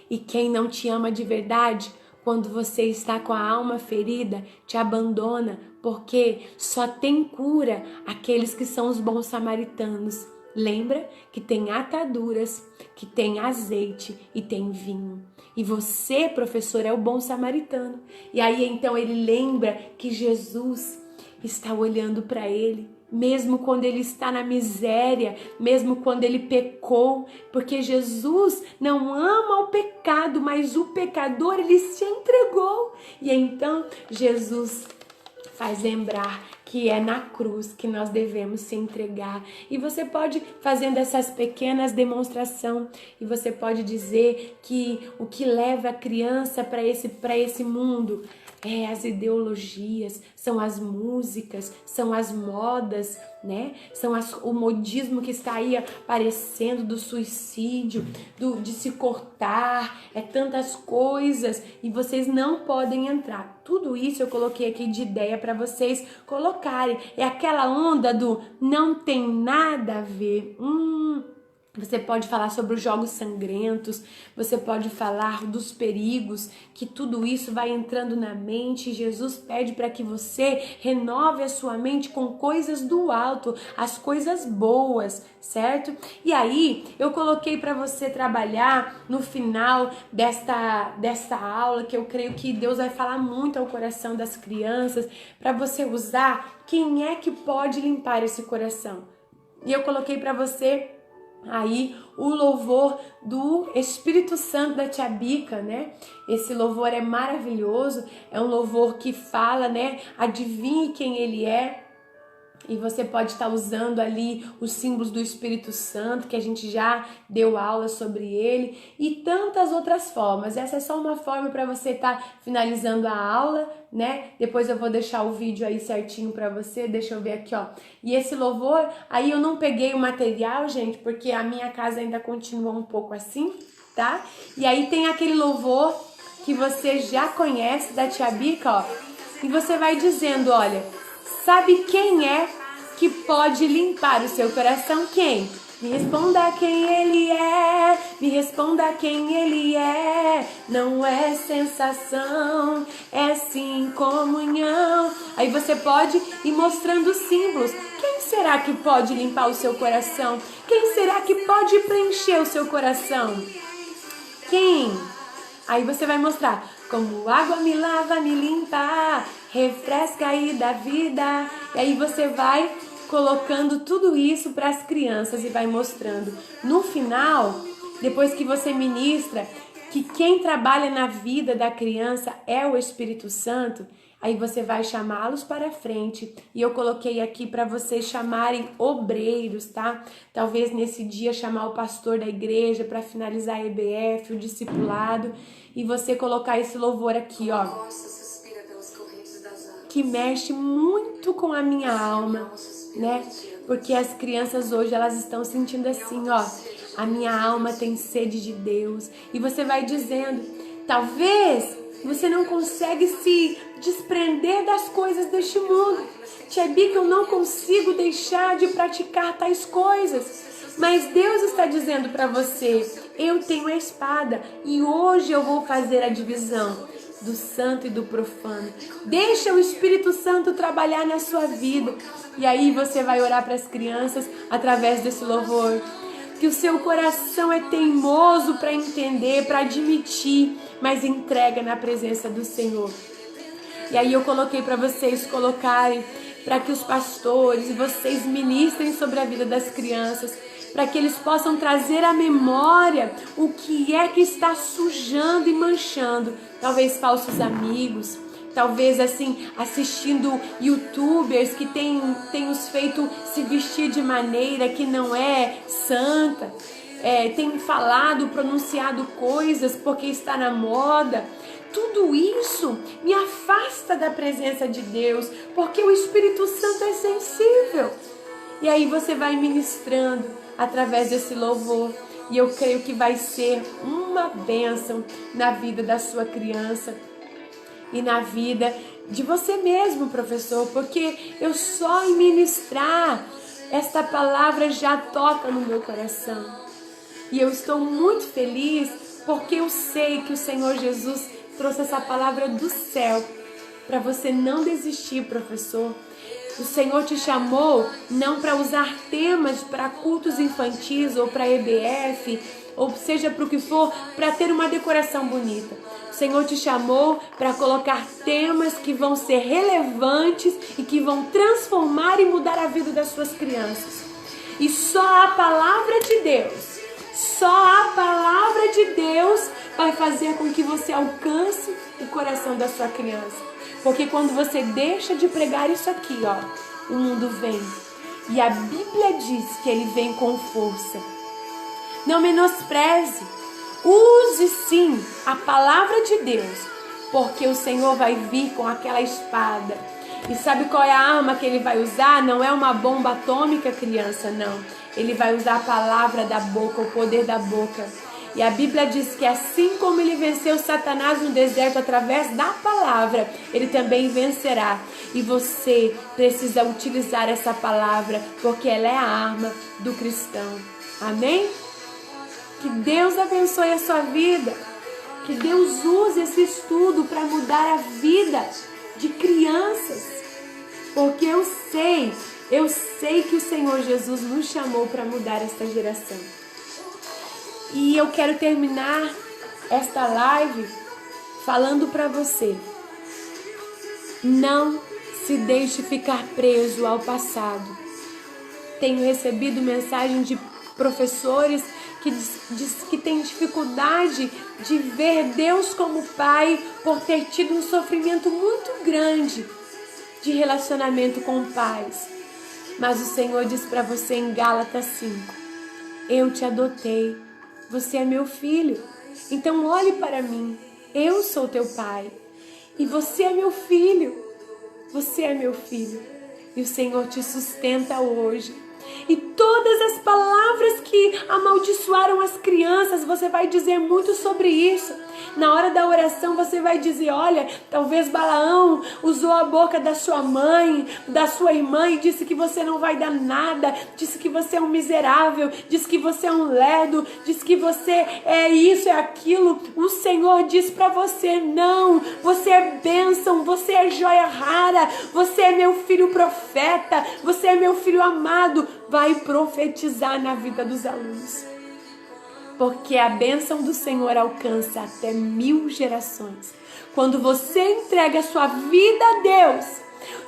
E quem não te ama de verdade, quando você está com a alma ferida, te abandona, porque só tem cura aqueles que são os bons samaritanos. Lembra que tem ataduras, que tem azeite e tem vinho. E você, professor, é o bom samaritano. E aí então ele lembra que Jesus está olhando para ele, mesmo quando ele está na miséria, mesmo quando ele pecou, porque Jesus não ama o pecado, mas o pecador ele se entregou. E então Jesus faz lembrar que é na cruz que nós devemos se entregar. E você pode, fazendo essas pequenas demonstrações, e você pode dizer que o que leva a criança para esse mundo é as ideologias, são as músicas, são as modas, né? O modismo que está aí aparecendo, do suicídio, de se cortar, tantas coisas, e vocês não podem entrar. Tudo isso eu coloquei aqui de ideia para vocês colocarem. É aquela onda do não tem nada a ver. Você pode falar sobre os jogos sangrentos, você pode falar dos perigos, que tudo isso vai entrando na mente. Jesus pede para que você renove a sua mente com coisas do alto, as coisas boas, certo? E aí, eu coloquei para você trabalhar no final desta aula, que eu creio que Deus vai falar muito ao coração das crianças, para você usar quem é que pode limpar esse coração. E eu coloquei para você aí o louvor do Espírito Santo da Tia Bica, né? Esse louvor é maravilhoso, é um louvor que fala, né? Adivinhe quem ele é. E você pode estar usando ali os símbolos do Espírito Santo, que a gente já deu aula sobre ele, e tantas outras formas. Essa é só uma forma para você estar finalizando a aula, né? Depois eu vou deixar o vídeo aí certinho para você. Deixa eu ver aqui, ó. E esse louvor, aí eu não peguei o material, gente, porque a minha casa ainda continua um pouco assim, tá? E aí tem aquele louvor que você já conhece da Tia Bica, ó. E você vai dizendo, olha, sabe quem é que pode limpar o seu coração? Quem? Me responda quem ele é, me responda quem ele é. Não é sensação, é sim comunhão. Aí você pode ir mostrando os símbolos. Quem será que pode limpar o seu coração? Quem será que pode preencher o seu coração? Quem? Aí você vai mostrar como água me lava, me limpa, refresca aí da vida. E aí você vai colocando tudo isso para as crianças e vai mostrando. No final, depois que você ministra que quem trabalha na vida da criança é o Espírito Santo, aí você vai chamá-los para frente. E eu coloquei aqui para vocês chamarem obreiros, tá? Talvez nesse dia chamar o pastor da igreja para finalizar a EBF, o discipulado, e você colocar esse louvor aqui, ó, que mexe muito com a minha alma, né? Porque as crianças hoje, elas estão sentindo assim, ó, a minha alma tem sede de Deus. E você vai dizendo, talvez você não consegue se desprender das coisas deste mundo. Tia Bica, eu não consigo deixar de praticar tais coisas. Mas Deus está dizendo para você, eu tenho a espada e hoje eu vou fazer a divisão do santo e do profano. Deixa o Espírito Santo trabalhar na sua vida. E aí você vai orar para as crianças através desse louvor. Que o seu coração é teimoso para entender, para admitir, mas entrega na presença do Senhor. E aí eu coloquei para vocês colocarem, para que os pastores e vocês ministrem sobre a vida das crianças, para que eles possam trazer à memória o que é que está sujando e manchando, talvez falsos amigos, talvez assim, assistindo youtubers que têm os feito se vestir de maneira que não é santa, tem falado, pronunciado coisas porque está na moda. Tudo isso me afasta da presença de Deus, porque o Espírito Santo é sensível. E aí você vai ministrando através desse louvor, e eu creio que vai ser uma bênção na vida da sua criança e na vida de você mesmo, professor, porque eu só em ministrar esta palavra já toca no meu coração. E eu estou muito feliz porque eu sei que o Senhor Jesus trouxe essa palavra do céu para você não desistir, professor. O Senhor te chamou não para usar temas para cultos infantis ou para EBF, ou seja, para o que for, para ter uma decoração bonita. O Senhor te chamou para colocar temas que vão ser relevantes e que vão transformar e mudar a vida das suas crianças. E só a palavra de Deus, vai fazer com que você alcance o coração da sua criança. Porque quando você deixa de pregar isso aqui, ó, o mundo vem. E a Bíblia diz que ele vem com força. Não menospreze. Use sim a palavra de Deus, porque o Senhor vai vir com aquela espada. E sabe qual é a arma que ele vai usar? Não é uma bomba atômica, criança, não. Ele vai usar a palavra da boca, o poder da boca. E a Bíblia diz que assim como ele venceu Satanás no deserto através da palavra, ele também vencerá. E você precisa utilizar essa palavra, porque ela é a arma do cristão. Amém? Que Deus abençoe a sua vida. Que Deus use esse estudo para mudar a vida de crianças. Porque eu sei que o Senhor Jesus nos chamou para mudar esta geração. E eu quero terminar esta live falando para você. Não se deixe ficar preso ao passado. Tenho recebido mensagem de professores que diz que tem dificuldade de ver Deus como Pai por ter tido um sofrimento muito grande de relacionamento com pais. Mas o Senhor diz para você em Gálatas 5: eu te adotei, você é meu filho, então olhe para mim, eu sou teu pai e você é meu filho, você é meu filho, e o Senhor te sustenta hoje. E todas as palavras que amaldiçoaram as crianças, você vai dizer muito sobre isso. Na hora da oração você vai dizer: olha, talvez Balaão usou a boca da sua mãe, da sua irmã, e disse que você não vai dar nada, disse que você é um miserável, disse que você é um lerdo, disse que você é isso, é aquilo. O Senhor diz para você: não, você é bênção, você é joia rara, você é meu filho profeta, você é meu filho amado. Vai profetizar na vida dos alunos. Porque a bênção do Senhor alcança até 1000 gerações. Quando você entrega a sua vida a Deus,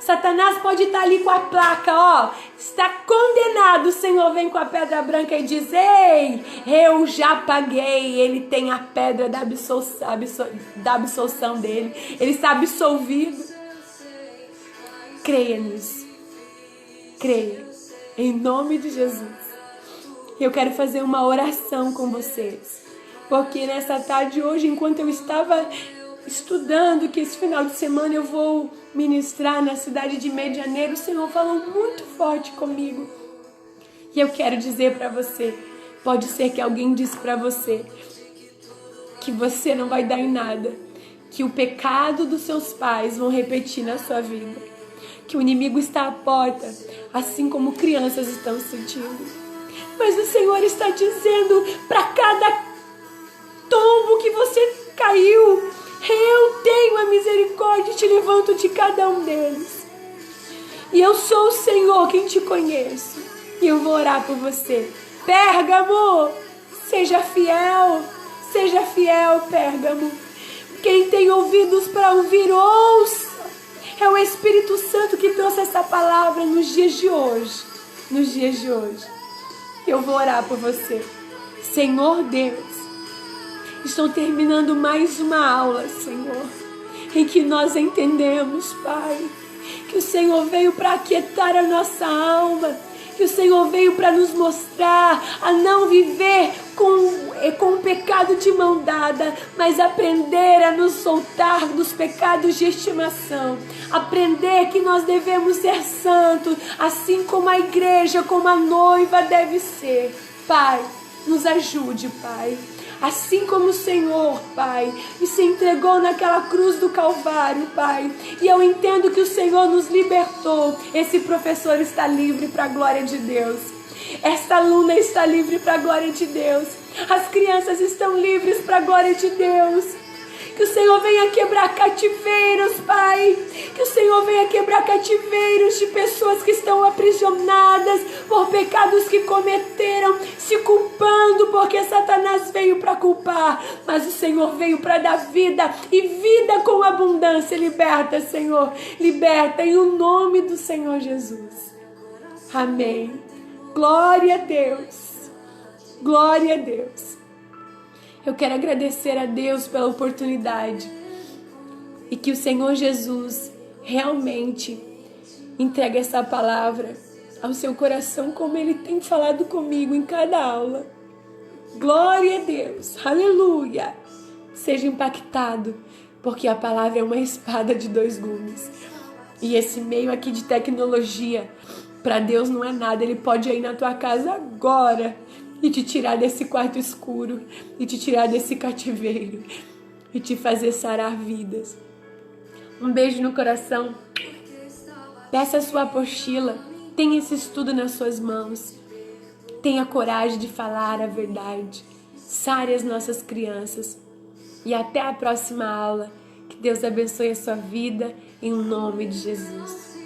Satanás pode estar ali com a placa, ó, está condenado. O Senhor vem com a pedra branca e diz: ei, eu já paguei. Ele tem a pedra da absolução dele. Ele está absolvido. Creia nisso. Creia. Em nome de Jesus. Eu quero fazer uma oração com vocês. Porque nessa tarde hoje, enquanto eu estava estudando, que esse final de semana eu vou ministrar na cidade de Medianeiro, o Senhor falou muito forte comigo. E eu quero dizer para você, pode ser que alguém disse para você que você não vai dar em nada, que o pecado dos seus pais vão repetir na sua vida, que o inimigo está à porta, assim como crianças estão sentindo. Mas o Senhor está dizendo: para cada tombo que você caiu, eu tenho a misericórdia e te levanto de cada um deles. E eu sou o Senhor quem te conheço. E eu vou orar por você. Pérgamo, seja fiel, Pérgamo. Quem tem ouvidos para ouvir, ouça. É o Espírito Santo que trouxe essa palavra nos dias de hoje. Eu vou orar por você. Senhor Deus, estou terminando mais uma aula, Senhor, em que nós entendemos, Pai, que o Senhor veio para aquietar a nossa alma, que o Senhor veio para nos mostrar a não viver com o pecado de mão dada, mas aprender a nos soltar dos pecados de estimação, aprender que nós devemos ser santos, assim como a igreja, como a noiva deve ser. Pai, nos ajude, Pai. Assim como o Senhor, Pai, e se entregou naquela cruz do Calvário, Pai, e eu entendo que o Senhor nos libertou, esse professor está livre para a glória de Deus, esta aluna está livre para a glória de Deus, as crianças estão livres para a glória de Deus. Que o Senhor venha quebrar cativeiros, Pai. Que o Senhor venha quebrar cativeiros de pessoas que estão aprisionadas por pecados que cometeram, se culpando, porque Satanás veio para culpar, mas o Senhor veio para dar vida, e vida com abundância. Liberta, Senhor, liberta em o nome do Senhor Jesus. Amém. Glória a Deus. Glória a Deus. Eu quero agradecer a Deus pela oportunidade e que o Senhor Jesus realmente entregue essa palavra ao seu coração, como Ele tem falado comigo em cada aula. Glória a Deus, aleluia! Seja impactado, porque a palavra é uma espada de 2 gumes. E esse meio aqui de tecnologia, para Deus não é nada. Ele pode ir na tua casa agora e te tirar desse quarto escuro, e te tirar desse cativeiro, e te fazer sarar vidas. Um beijo no coração. Peça a sua apostila. Tenha esse estudo nas suas mãos. Tenha coragem de falar a verdade. Sare as nossas crianças. E até a próxima aula. Que Deus abençoe a sua vida em nome de Jesus.